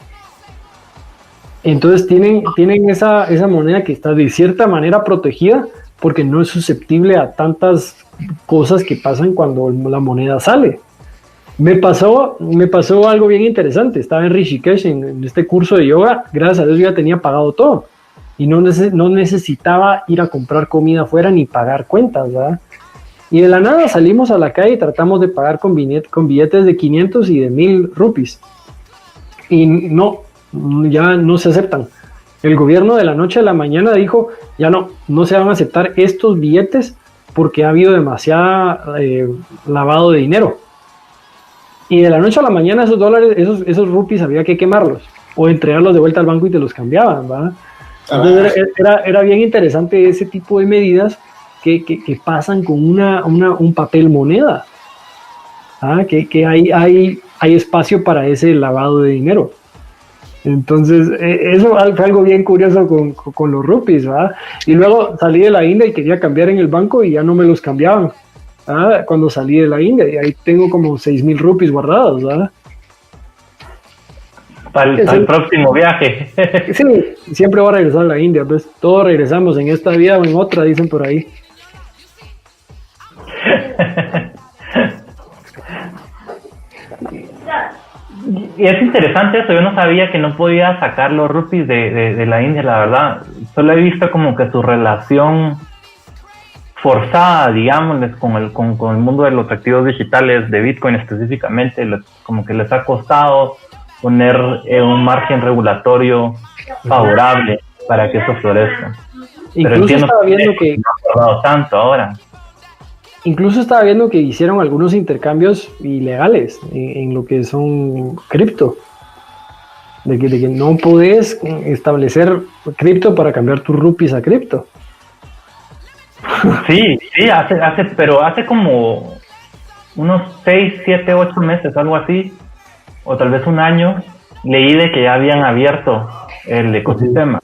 Entonces tienen esa moneda que está de cierta manera protegida porque no es susceptible a tantas cosas que pasan cuando la moneda sale. Me pasó algo bien interesante. Estaba en Rishikesh en este curso de yoga. Gracias a Dios yo ya tenía pagado todo y no necesitaba ir a comprar comida afuera ni pagar cuentas, ¿verdad? Y de la nada salimos a la calle y tratamos de pagar con billetes de 500 y de 1,000 rupees. Y ya no se aceptan. El gobierno de la noche a la mañana dijo, ya no se van a aceptar estos billetes porque ha habido demasiada lavado de dinero. Y de la noche a la mañana esos dólares, esos rupees había que quemarlos o entregarlos de vuelta al banco y te los cambiaban, ¿verdad? Entonces era bien interesante ese tipo de medidas que pasan con un papel moneda, que hay espacio para ese lavado de dinero. Entonces eso fue algo bien curioso con los rupees, ¿verdad? Y luego salí de la India y quería cambiar en el banco y ya no me los cambiaban, ¿verdad? Cuando salí de la India, y ahí tengo como 6,000 rupees guardados, ¿verdad? Para el próximo viaje. Sí, siempre voy a regresar a la India, pues todos regresamos en esta vida o en otra, dicen por ahí. Y es interesante eso, yo no sabía que no podía sacar los rupees de la India, la verdad. Solo he visto como que su relación forzada, digámosles, con el mundo de los activos digitales, de Bitcoin específicamente, como que les ha costado poner un margen regulatorio favorable para que eso florezca. Incluso estaba viendo que no ha tardado tanto ahora. Incluso estaba viendo que hicieron algunos intercambios ilegales en lo que son cripto. De que no podés establecer cripto para cambiar tus rupees a cripto. Sí, pero hace como unos 6, 7, 8 meses, algo así, o tal vez un año, leí de que ya habían abierto el ecosistema.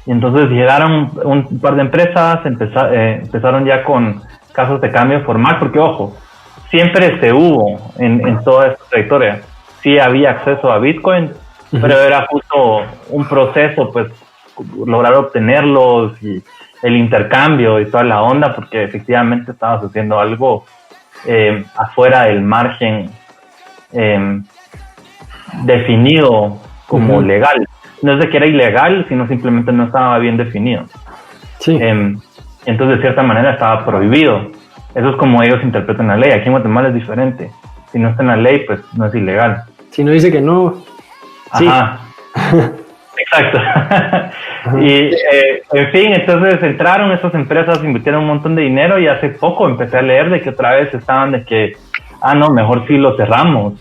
Y entonces llegaron un par de empresas, empezaron ya con casos de cambio formal, porque ojo, siempre se hubo en toda esta trayectoria, sí había acceso a Bitcoin, pero era justo un proceso, pues, lograr obtenerlos y el intercambio y toda la onda, porque efectivamente estabas haciendo algo afuera del margen definido como legal. No es de que era ilegal, sino simplemente no estaba bien definido. Sí. Entonces, de cierta manera, estaba prohibido. Eso es como ellos interpretan la ley. Aquí en Guatemala es diferente. Si no está en la ley, pues no es ilegal. Si no dice que no. Ajá. Sí. Exacto. Y, en fin, entonces entraron estas empresas, invirtieron un montón de dinero y hace poco empecé a leer de que otra vez estaban de que, no, mejor sí lo cerramos.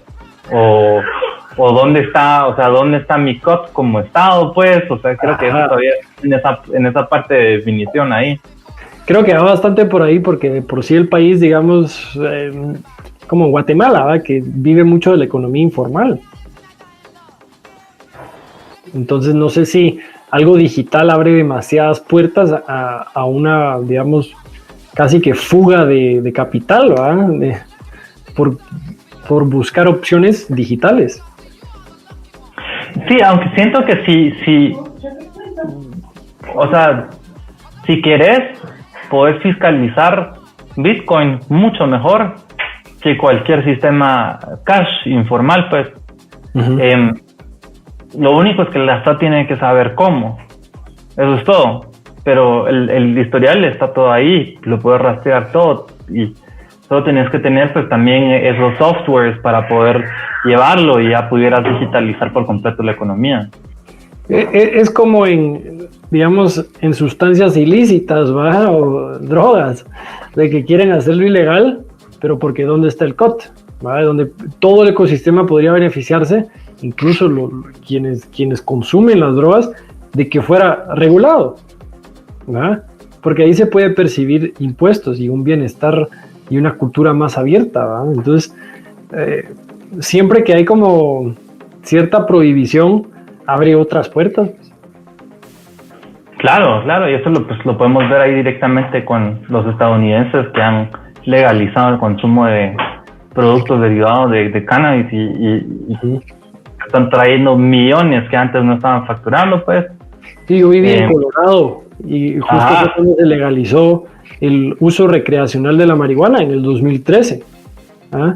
O dónde está mi COP como estado, pues, o sea, creo que eso todavía en esa parte de definición ahí. Creo que va bastante por ahí, porque de por sí el país, digamos, como Guatemala, ¿verdad? Que vive mucho de la economía informal. Entonces no sé si algo digital abre demasiadas puertas a una, digamos, casi que fuga de capital, ¿verdad? Por buscar opciones digitales. Sí, aunque siento que si o sea, si querés, podés fiscalizar Bitcoin mucho mejor que cualquier sistema cash informal, pues. Lo único es que la SAT tiene que saber cómo. Eso es todo. pero el historial está todo ahí, lo puedes rastrear todo y solo tenías que tener pues también esos softwares para poder llevarlo y ya pudieras digitalizar por completo la economía. Es como digamos, en sustancias ilícitas, ¿va? O drogas, de que quieren hacerlo ilegal, pero porque ¿dónde está el COT? ¿Va? Donde todo el ecosistema podría beneficiarse, incluso quienes consumen las drogas, de que fuera regulado, ¿va? Porque ahí se puede percibir impuestos y un bienestar y una cultura más abierta, ¿va? Entonces, siempre que hay como cierta prohibición, abre otras puertas. Claro, y eso lo podemos ver ahí directamente con los estadounidenses que han legalizado el consumo de productos derivados de cannabis y están trayendo millones que antes no estaban facturando, pues. Sí, yo viví en Colorado y justo fue cuando se legalizó el uso recreacional de la marihuana en el 2013. ¿Ah?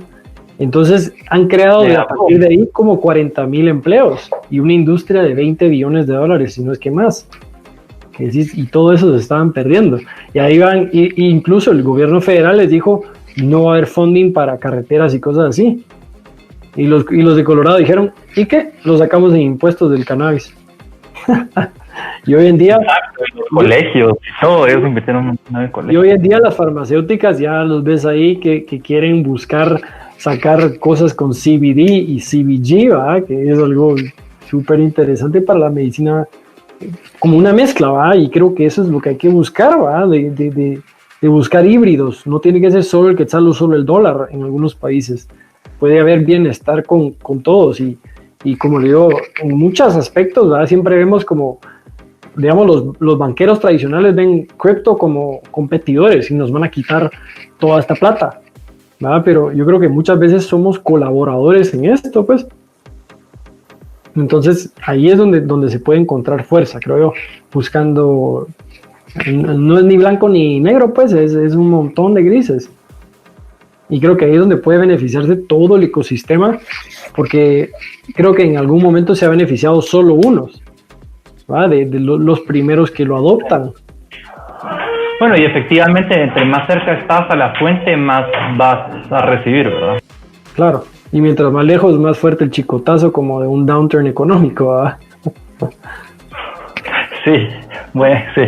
Entonces han creado a partir de ahí como 40,000 empleos y una industria de $20 billones, si no es que más. Y todo eso se estaban perdiendo. Y ahí van, incluso el gobierno federal les dijo no va a haber funding para carreteras y cosas así. Y los de Colorado dijeron, ¿y qué? Lo sacamos en impuestos del cannabis. Y hoy en día... Exacto, los colegios, todo eso invirtieron en el colegio. Y hoy en día las farmacéuticas ya los ves ahí que quieren buscar sacar cosas con CBD y CBG, ¿verdad? Que es algo súper interesante para la medicina, como una mezcla, ¿verdad? Y creo que eso es lo que hay que buscar, ¿verdad? De buscar híbridos. No tiene que ser solo el quetzal o solo el dólar en algunos países. Puede haber bienestar con todos y como le digo, en muchos aspectos, ¿verdad? Siempre vemos como, digamos, los banqueros tradicionales ven cripto como competidores y nos van a quitar toda esta plata, ¿verdad? Pero yo creo que muchas veces somos colaboradores en esto, pues. Entonces ahí es donde se puede encontrar fuerza, creo yo, buscando, no es ni blanco ni negro, pues es un montón de grises. Y creo que ahí es donde puede beneficiarse todo el ecosistema, porque creo que en algún momento se ha beneficiado solo unos, ¿va? De los primeros que lo adoptan. Bueno, y efectivamente, entre más cerca estás a la fuente, más vas a recibir, ¿verdad? Claro, y mientras más lejos, más fuerte el chicotazo como de un downturn económico, ¿verdad? Sí, bueno, sí.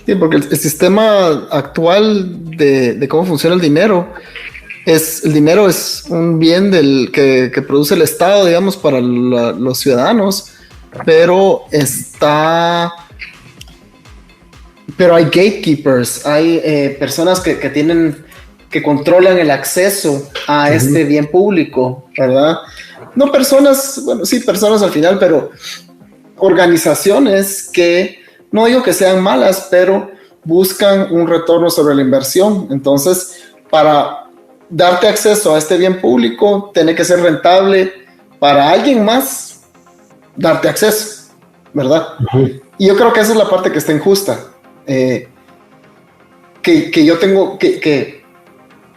Sí, porque el sistema actual de cómo funciona el dinero es un bien que produce el Estado, digamos, para los ciudadanos, pero hay gatekeepers, hay personas que controlan el acceso a este bien público, ¿verdad? No personas, bueno, sí, personas al final, pero organizaciones que no digo que sean malas, pero buscan un retorno sobre la inversión. Entonces, para darte acceso a este bien público, tiene que ser rentable para alguien más darte acceso, ¿verdad? Y yo creo que esa es la parte que está injusta. Que yo tengo que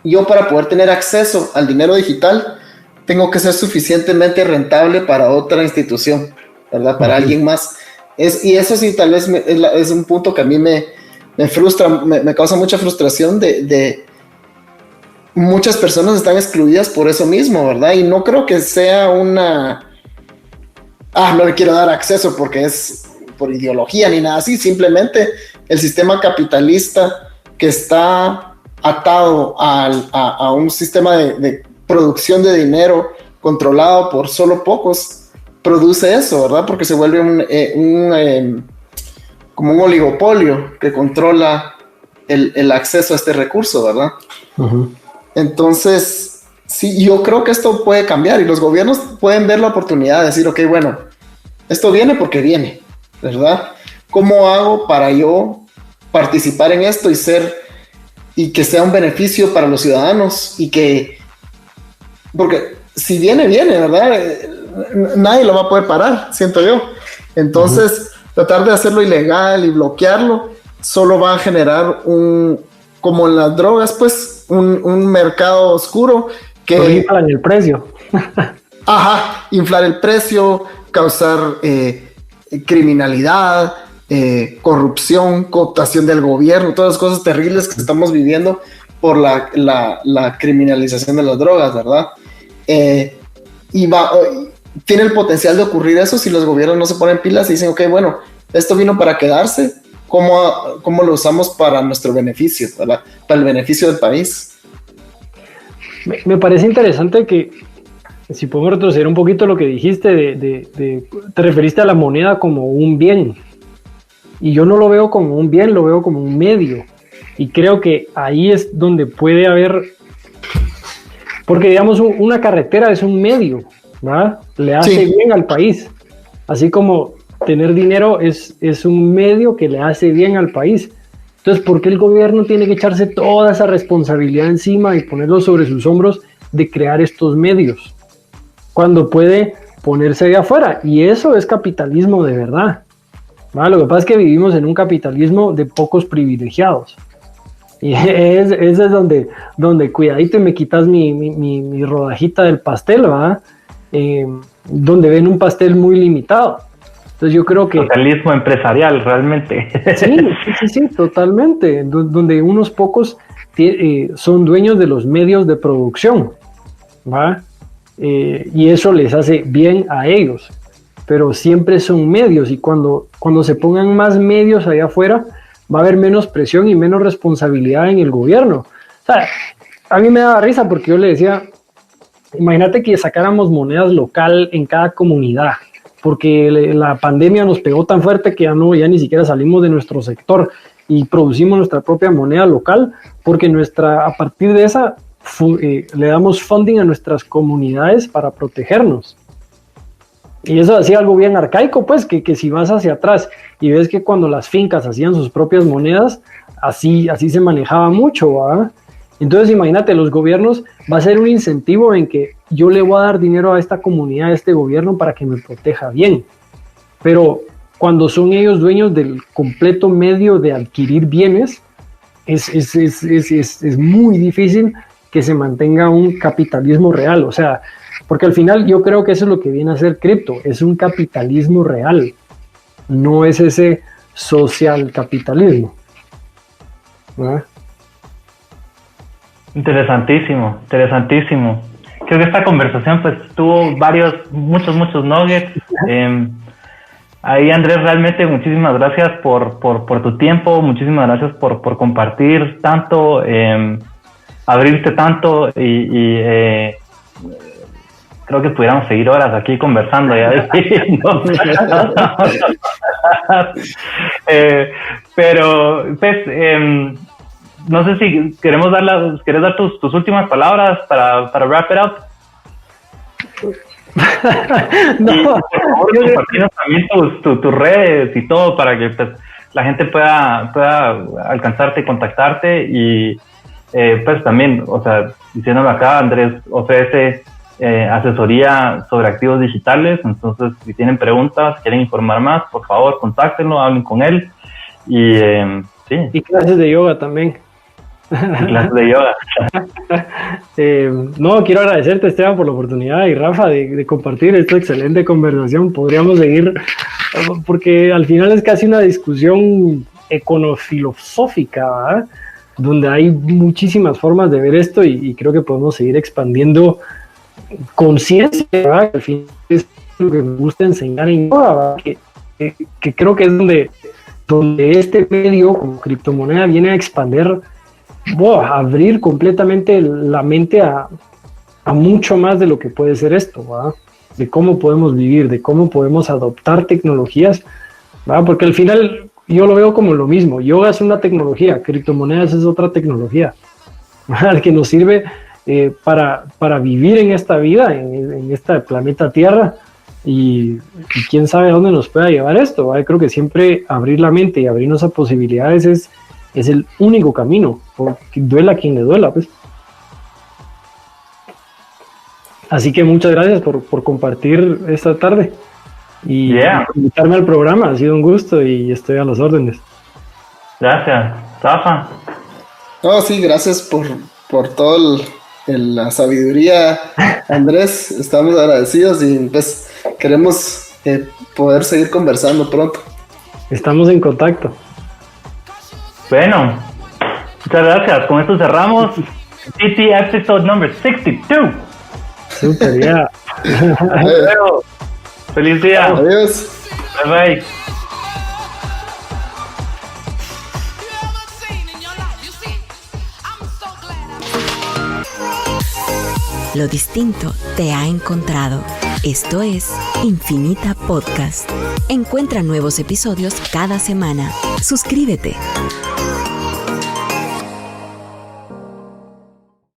yo para poder tener acceso al dinero digital, tengo que ser suficientemente rentable para otra institución, ¿verdad? Para alguien más. Y eso sí, tal vez es un punto que a mí me frustra, me causa mucha frustración de muchas personas están excluidas por eso mismo, ¿verdad? Y no creo que sea no le quiero dar acceso porque es por ideología ni nada así, simplemente el sistema capitalista que está atado a un sistema de producción de dinero controlado por solo pocos, produce eso, ¿verdad? Porque se vuelve como un oligopolio que controla el acceso a este recurso, ¿verdad? Entonces, sí, yo creo que esto puede cambiar y los gobiernos pueden ver la oportunidad de decir, ok, bueno, esto viene porque viene, ¿verdad? ¿Cómo hago para yo participar en esto y que sea un beneficio para los ciudadanos porque si viene, ¿verdad? Nadie lo va a poder parar, siento yo. Entonces, tratar de hacerlo ilegal y bloquearlo solo va a generar como en las drogas, pues, un mercado oscuro que... inflan el precio. inflar el precio, causar criminalidad, corrupción, cooptación del gobierno, todas las cosas terribles que estamos viviendo por la criminalización de las drogas, ¿verdad? Tiene el potencial de ocurrir eso si los gobiernos no se ponen pilas y dicen, ok, bueno, esto vino para quedarse, ¿cómo lo usamos para nuestro beneficio, para el beneficio del país? Me parece interesante que, si podemos retroceder un poquito lo que dijiste, te referiste a la moneda como un bien, y yo no lo veo como un bien, lo veo como un medio, y creo que ahí es donde puede haber, porque digamos una carretera es un medio, ¿verdad? Le hace bien al país, así como tener dinero es un medio que le hace bien al país. Entonces, ¿por qué el gobierno tiene que echarse toda esa responsabilidad encima y ponerlo sobre sus hombros de crear estos medios, cuando puede ponerse de afuera? Y eso es capitalismo de verdad, ¿vale? Lo que pasa es que vivimos en un capitalismo de pocos privilegiados. Y ese es donde cuidadito y me quitas mi rodajita del pastel, ¿verdad? Donde ven un pastel muy limitado. Entonces yo creo que... Capitalismo empresarial, realmente. Sí, totalmente. Donde unos pocos son dueños de los medios de producción, ¿va? Y eso les hace bien a ellos. Pero siempre son medios, y cuando se pongan más medios allá afuera, va a haber menos presión y menos responsabilidad en el gobierno. O sea, a mí me daba risa porque yo le decía, imagínate que sacáramos monedas local en cada comunidad, porque la pandemia nos pegó tan fuerte que ya ni siquiera salimos de nuestro sector y producimos nuestra propia moneda local, porque a partir de esa le damos funding a nuestras comunidades para protegernos. Y eso hacía algo bien arcaico, pues, que si vas hacia atrás y ves que cuando las fincas hacían sus propias monedas, así se manejaba mucho, ¿verdad? Entonces imagínate, los gobiernos va a ser un incentivo en que yo le voy a dar dinero a esta comunidad, a este gobierno, para que me proteja bien. Pero cuando son ellos dueños del completo medio de adquirir bienes, es muy difícil que se mantenga un capitalismo real. O sea, porque al final yo creo que eso es lo que viene a ser cripto, es un capitalismo real, no es ese social capitalismo, ¿verdad? Interesantísimo. Creo que esta conversación pues tuvo muchos nuggets. Ahí, Andrés, realmente muchísimas gracias por tu tiempo, muchísimas gracias por compartir tanto, abrirte tanto y creo que pudiéramos seguir horas aquí conversando. Pero pues no sé si quieres dar tus últimas palabras para wrap it up. No, y por favor, compartirnos también tus redes y todo para que pues, la gente pueda alcanzarte y contactarte. Y pues también, o sea, diciéndolo acá, Andrés ofrece asesoría sobre activos digitales. Entonces, si tienen preguntas, quieren informar más, por favor, contáctenlo, hablen con él. Y sí. Y clases de yoga también. Clases de yoga. No, quiero agradecerte, Esteban, por la oportunidad, y Rafa, de compartir esta excelente conversación. Podríamos seguir, porque al final es casi una discusión econofilosófica, ¿verdad? Donde hay muchísimas formas de ver esto, y creo que podemos seguir expandiendo conciencia, ¿verdad? Al final es lo que me gusta enseñar en yoga, ¿verdad? Que creo que es donde este medio como criptomoneda viene a expandir, a abrir completamente la mente a mucho más de lo que puede ser esto, ¿verdad? De cómo podemos vivir, de cómo podemos adoptar tecnologías, ¿verdad? Porque al final yo lo veo como lo mismo. Yoga es una tecnología, criptomonedas es otra tecnología, ¿verdad? Que nos sirve para vivir en esta vida, en este planeta Tierra, y quién sabe a dónde nos pueda llevar esto, ¿verdad? Creo que siempre abrir la mente y abrirnos a posibilidades es el único camino, porque duela a quien le duela, pues. Así que muchas gracias por compartir esta tarde y invitarme al programa. Ha sido un gusto y estoy a las órdenes. Gracias. Rafa. No, sí, gracias por toda la sabiduría, Andrés. Estamos agradecidos y pues queremos poder seguir conversando pronto. Estamos en contacto. Bueno, muchas gracias. Con esto cerramos TT episode number 62. Súper, ya. Luego, feliz día. Adiós. Bye bye. Lo distinto te ha encontrado. Esto es Infinita Podcast. Encuentra nuevos episodios cada semana. Suscríbete.